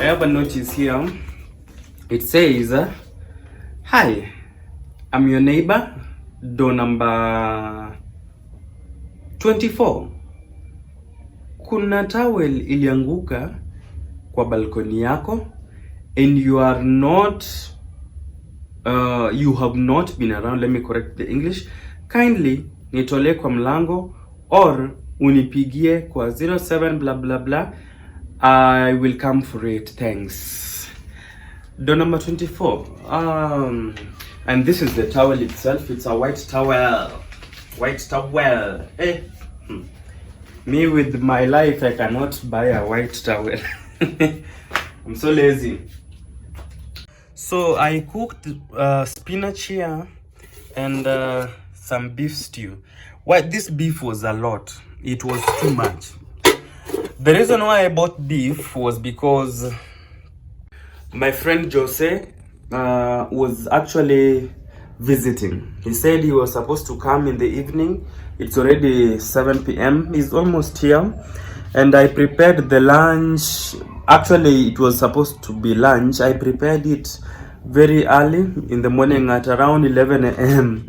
have a notice here. It says, hi, I'm your neighbor, door number 24. Kuna towel ilianguka kwa balkoni yako and you are not you have not been around. Let me correct the English. Kindly nitolee kwa mlango or unipigie kwa 07 blah blah blah. I will come for it. Thanks. Door number 24. And this is the towel itself. It's a white towel. White towel. Eh. Me with my life, I cannot buy a white towel. I'm so lazy. So I cooked spinach here and some beef stew. Why this beef was a lot. It was too much. The reason why I bought beef was because my friend Jose was actually visiting. He said he was supposed to come in the evening. It's already 7 p.m. He's almost here. And I prepared the lunch. Actually, it was supposed to be lunch. I prepared it very early in the morning at around 11 a.m.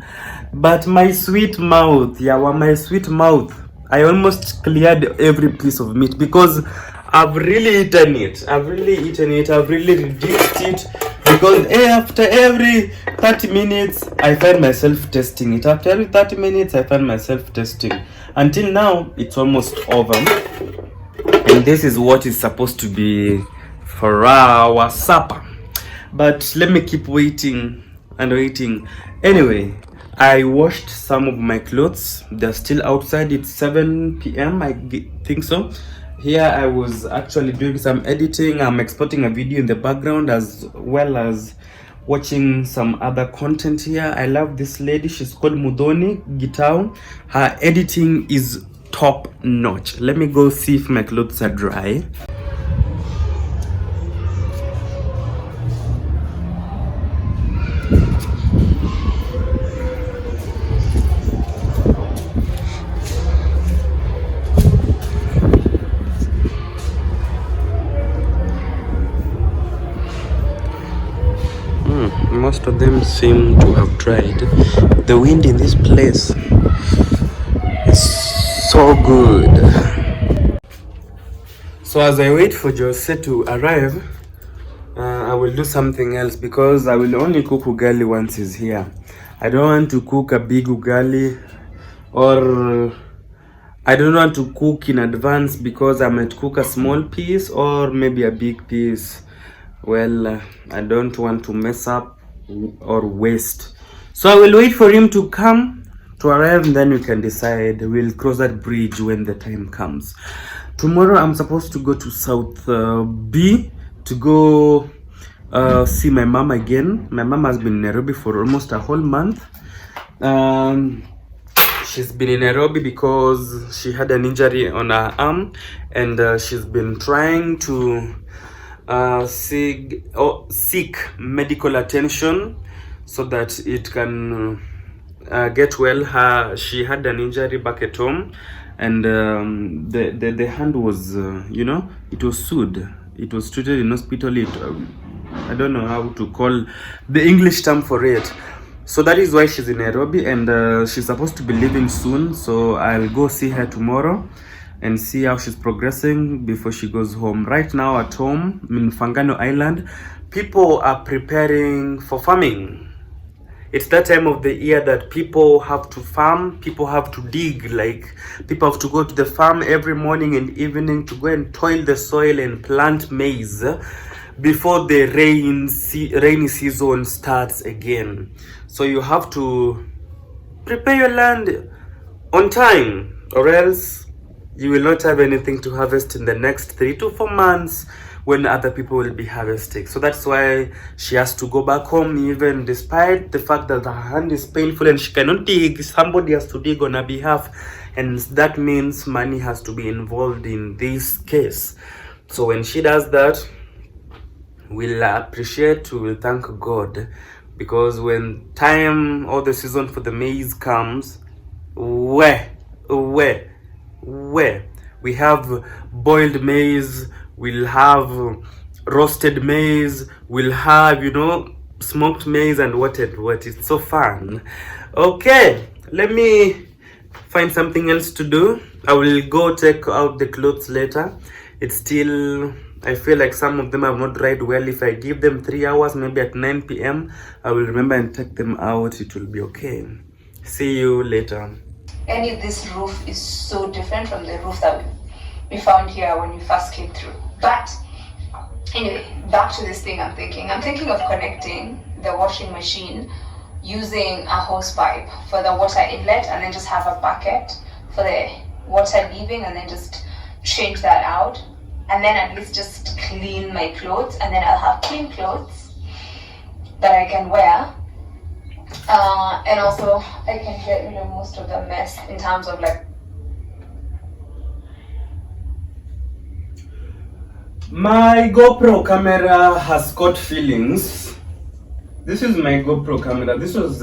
But my sweet mouth, my sweet mouth, I almost cleared every piece of meat because I've really eaten it. I've really reduced it because after every 30 minutes, I find myself tasting it. After every 30 minutes, I find myself tasting. Until now, it's almost over. And this is what is supposed to be for our supper. But let me keep waiting and waiting. Anyway, I washed some of my clothes. They're still outside. It's 7 p.m. I think so. Here I was actually doing some editing. I'm exporting a video in the background as well as watching some other content here. I love this lady. She's called Mudoni Gitao. Her editing is top notch. Let me go see if my clothes are dry. Most of them seem to have dried. The wind in this place is so good. So as I wait for Jose to arrive, I will do something else because I will only cook ugali once he's here. I don't want to cook a big ugali, or I don't want to cook in advance because I might cook a small piece or maybe a big piece. Well, I don't want to mess up or waste. So I will wait for him to come to arrive and then we can decide. We'll cross that bridge when the time comes. Tomorrow I'm supposed to go to South B to go see my mom again. My mom has been in Nairobi for almost a whole month. She's been in Nairobi because she had an injury on her arm and she's been trying to seek medical attention so that it can get well. She had an injury back at home and the hand was it was sewed. It was treated in hospital. I don't know how to call the English term for it. So that is why she's in Nairobi and she's supposed to be leaving soon. So I'll go see her tomorrow and see how she's progressing before she goes home. Right now at home in Fangano Island, people are preparing for farming. It's that time of the year that people have to farm, people have to dig, like people have to go to the farm every morning and evening to go and toil the soil and plant maize before the rainy season starts again. So you have to prepare your land on time or else you will not have anything to harvest in the next 3 to 4 months when other people will be harvesting. So that's why she has to go back home, even despite the fact that her hand is painful and she cannot dig. Somebody has to dig on her behalf, and that means money has to be involved in this case. So when she does that, we'll appreciate, we will thank God, because when time or the season for the maize comes, where we have boiled maize, we'll have roasted maize, we'll have, you know, smoked maize and what. It's so fun. Okay, let me find something else to do. I will go take out the clothes later. It's still, I feel like some of them have not dried well. If I give them 3 hours, maybe at 9 p.m, I will remember and take them out. It will be okay. See you later. And this roof is so different from the roof that we found here when we first came through. But anyway, back to this thing I'm thinking of connecting the washing machine using a hose pipe for the water inlet, and then just have a bucket for the water leaving, and then just change that out, and then at least just clean my clothes, and then I'll have clean clothes that I can wear, and also I can get rid of most of the mess in terms of like. My GoPro camera has got feelings. This is my GoPro camera. This was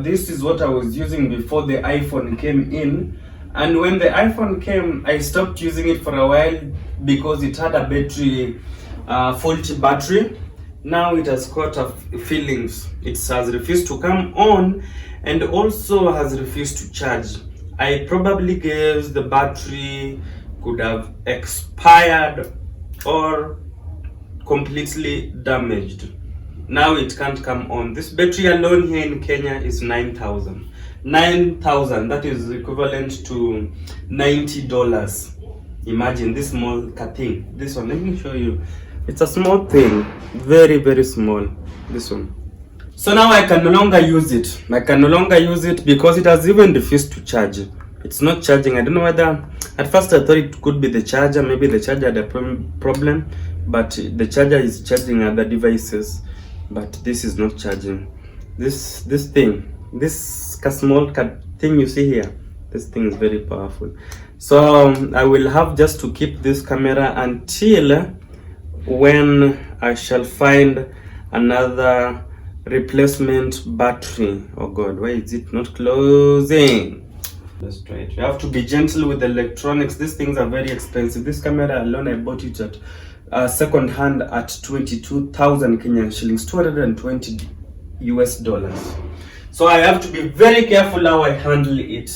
this is what I was using before the iPhone came in, and when the iPhone came, I stopped using it for a while because it had a battery faulty battery. Now it has got feelings. It has refused to come on and also has refused to charge. I probably guess the battery could have expired or completely damaged. Now it can't come on. This battery alone here in Kenya is 9,000. 9,000, that is equivalent to $90. Imagine this small thing. This one, let me show you. It's a small thing, very, very small. This one. So now I can no longer use it. I can no longer use it because it has even refused to charge. It's not charging. I don't know whether, at first I thought it could be the charger. Maybe the charger had a problem, but the charger is charging other devices. But this is not charging. This thing, this small thing you see here, this thing is very powerful. So I will have just to keep this camera until when I shall find another replacement battery. Oh God, why is it not closing? Let's try it. You have to be gentle with electronics. These things are very expensive. This camera alone, I bought it at second hand at 22,000 Kenyan shillings, $220 US. So I have to be very careful how I handle it.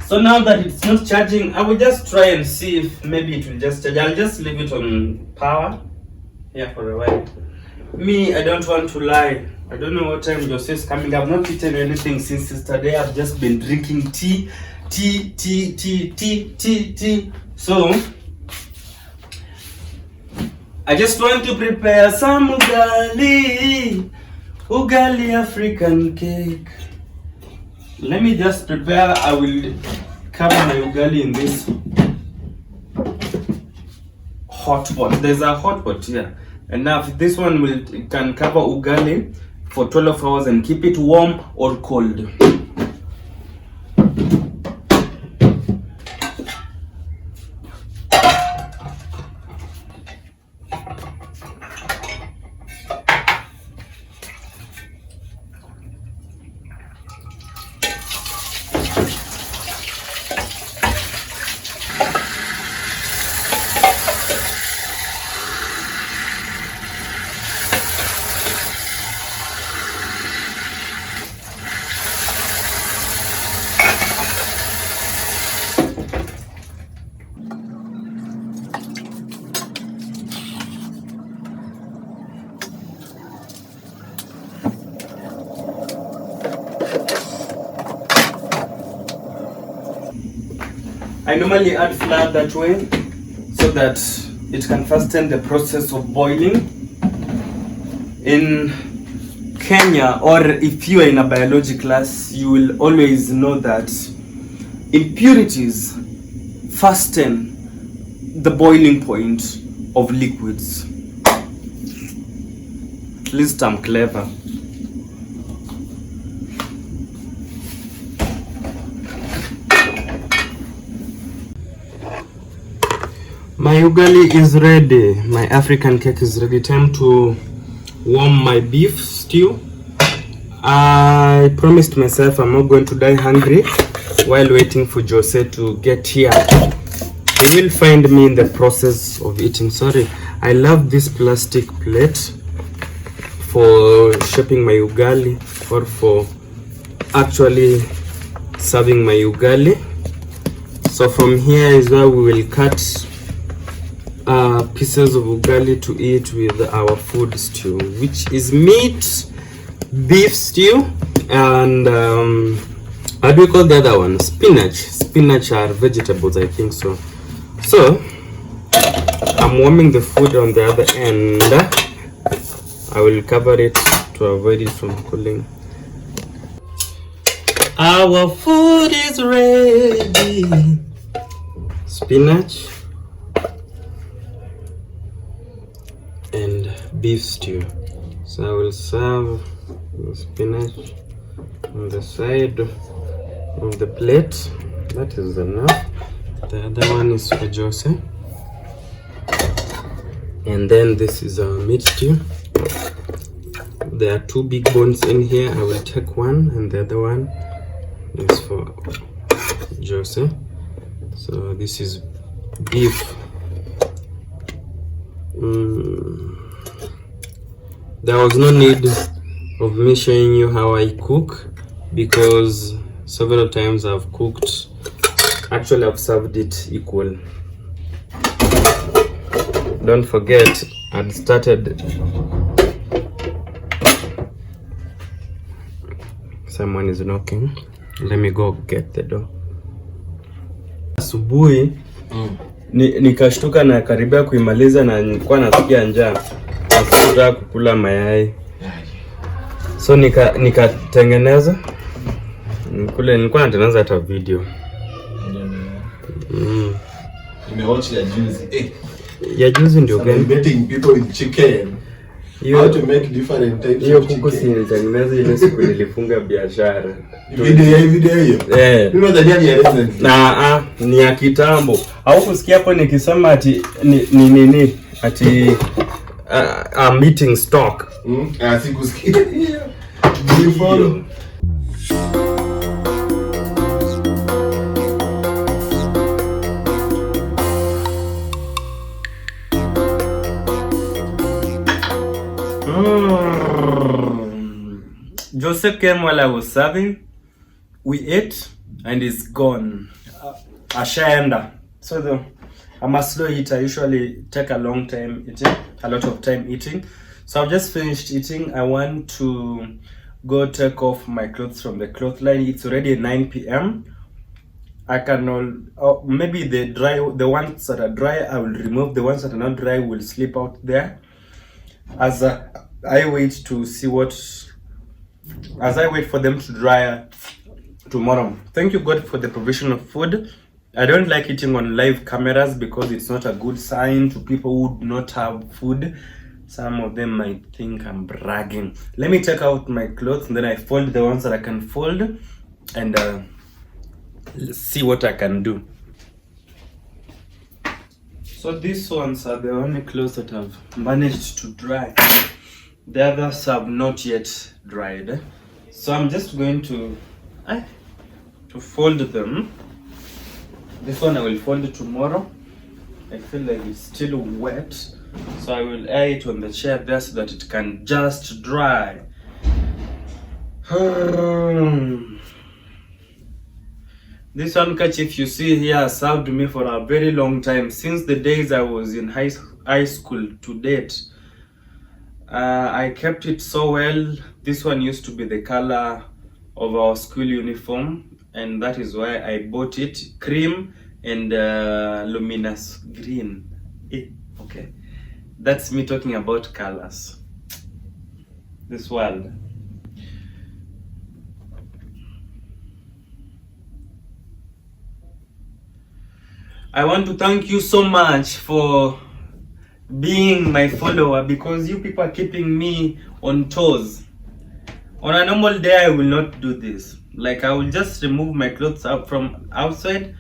So now that it's not charging, I will just try and see if maybe it will just charge. I'll just leave it on power here for a while. Me, I don't want to lie. I don't know what time Jose is coming. I've not eaten anything since yesterday. I've just been drinking tea. So I just want to prepare some ugali African cake. Let me just prepare. I will cover my ugali in this hot pot. There's a hot pot here. Enough. This one can cover ugali for 12 hours and keep it warm or cold. I normally add flour that way so that it can fasten the process of boiling. In Kenya, or if you are in a biology class, you will always know that impurities fasten the boiling point of liquids. At least I'm clever. My ugali is ready. My African cake is ready. Time to warm my beef stew. I promised myself I'm not going to die hungry while waiting for Jose to get here. You will find me in the process of eating. Sorry, I love this plastic plate for shaping my ugali or for actually serving my ugali. So from here is where we will cut pieces of ugali to eat with our food stew, which is meat, beef stew, and how do you call the other one? Spinach are vegetables, I think so. So I'm warming the food on the other end. I will cover it to avoid it from cooling. Our food is ready. Spinach and beef stew. So I will serve the spinach on the side of the plate. That is enough. The other one is for Jose. And then this is our meat stew. There are 2 big bones in here. I will take one, and the other one is for Jose. So this is beef. There was no need of me showing you how I cook, because several times I've cooked. Actually, I've served it equal. Don't forget, I'd started. Someone is knocking. Let me go get the door. Asubuhi nikashtuka na karibia kuimaliza na nilikuwa nasikia njaa. Nataka kukula mayai. So nikatengeneza. Nilikuwa natengeneza hata video. Nimewatch ya juzi. Ya juzi ndio gani? Betting people with chicken. How to make different types of chicken. Kuku si nilitengeneza ile siku nilifunga biashara. Video hiyo. Mimi nadhani ya recent. Ni ya kitambo. Au kusikia hapo nikisema ati ni ati meeting stock. Sikusikia. Beautiful. Jose came while I was serving. We ate and it's gone. Ashaenda. So I'm a slow eater. I usually take a long time eating, a lot of time eating. So I've just finished eating. I want to go take off my clothes from the clothesline. It's already 9 p.m. I can maybe the ones that are dry I will remove. The ones that are not dry will slip out there. As I wait to see as I wait for them to dry tomorrow. Thank you God for the provision of food. I don't like eating on live cameras because it's not a good sign to people who do not have food. Some of them might think I'm bragging. Let me take out my clothes and then I fold the ones that I can fold and see what I can do. So these ones are the only clothes that I've managed to dry. The others have not yet dried. So I'm just going to fold them. This one I will fold tomorrow. I feel like it's still wet. So I will air it on the chair there so that it can just dry. This handkerchief you see here served me for a very long time, since the days I was in high school to date. I kept it so well. This one used to be the color of our school uniform, and that is why I bought it. Cream and luminous green. Okay, that's me talking about colors. This world. I want to thank you so much for being my follower, because you people are keeping me on toes. On a normal day I will not do this. Like, I will just remove my clothes out from outside,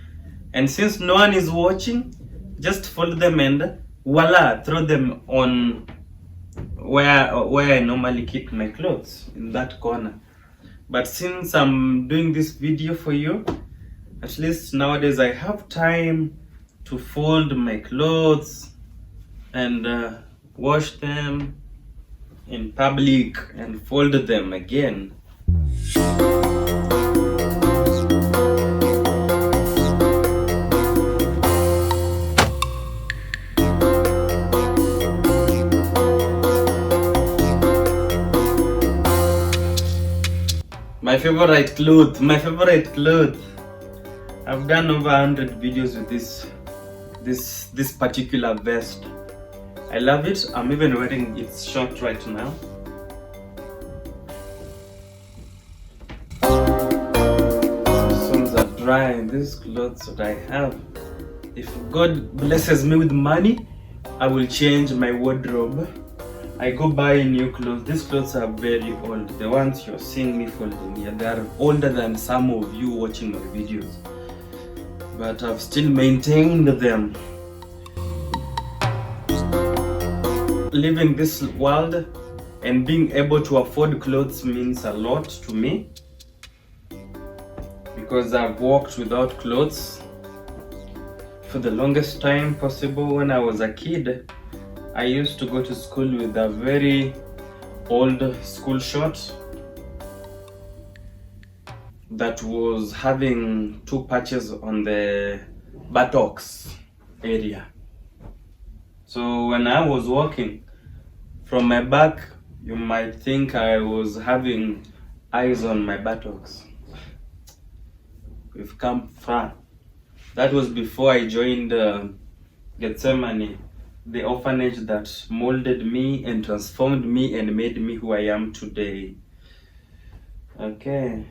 and since no one is watching, just fold them and voila, throw them on where I normally keep my clothes, in that corner. But since I'm doing this video for you, at least nowadays I have time to fold my clothes and wash them in public and fold them again. My favorite cloth. I've done over 100 videos with this particular vest. I love it. I'm even wearing its short right now. As soon as I dry these clothes that I have, if God blesses me with money, I will change my wardrobe. I go buy new clothes. These clothes are very old. The ones you're seeing me folding here, they are older than some of you watching my videos. But I've still maintained them. Living this world and being able to afford clothes means a lot to me, because I've walked without clothes for the longest time possible. When I was a kid, I used to go to school with a very old school short that was having 2 patches on the buttocks area. So when I was walking from my back, you might think I was having eyes on my buttocks. We've come far. That was before I joined Gethsemane, the orphanage that molded me and transformed me and made me who I am today. Okay.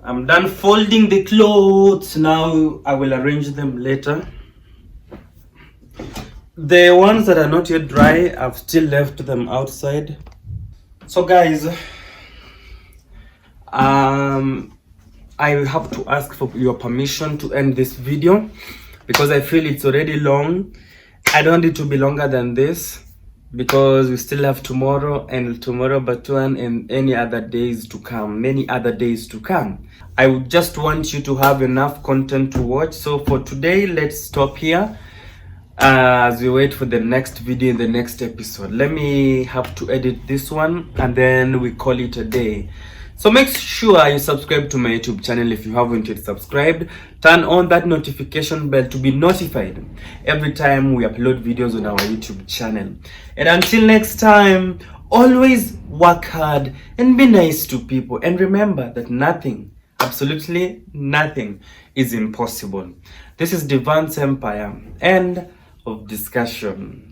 I'm done folding the clothes. Now I will arrange them later. The ones that are not yet dry, I've still left them outside. So guys, I have to ask for your permission to end this video because I feel it's already long. I don't want it to be longer than this because we still have tomorrow and tomorrow Batuan and any other days to come, many other days to come. I would just want you to have enough content to watch. So for today, let's stop here as we wait for the next video in the next episode. Let me have to edit this one and then we call it a day. So make sure you subscribe to my YouTube channel if you haven't yet subscribed. Turn on that notification bell to be notified every time we upload videos on our YouTube channel. And until next time, always work hard and be nice to people. And remember that nothing, absolutely nothing, is impossible. This is Devance Empire. End of discussion.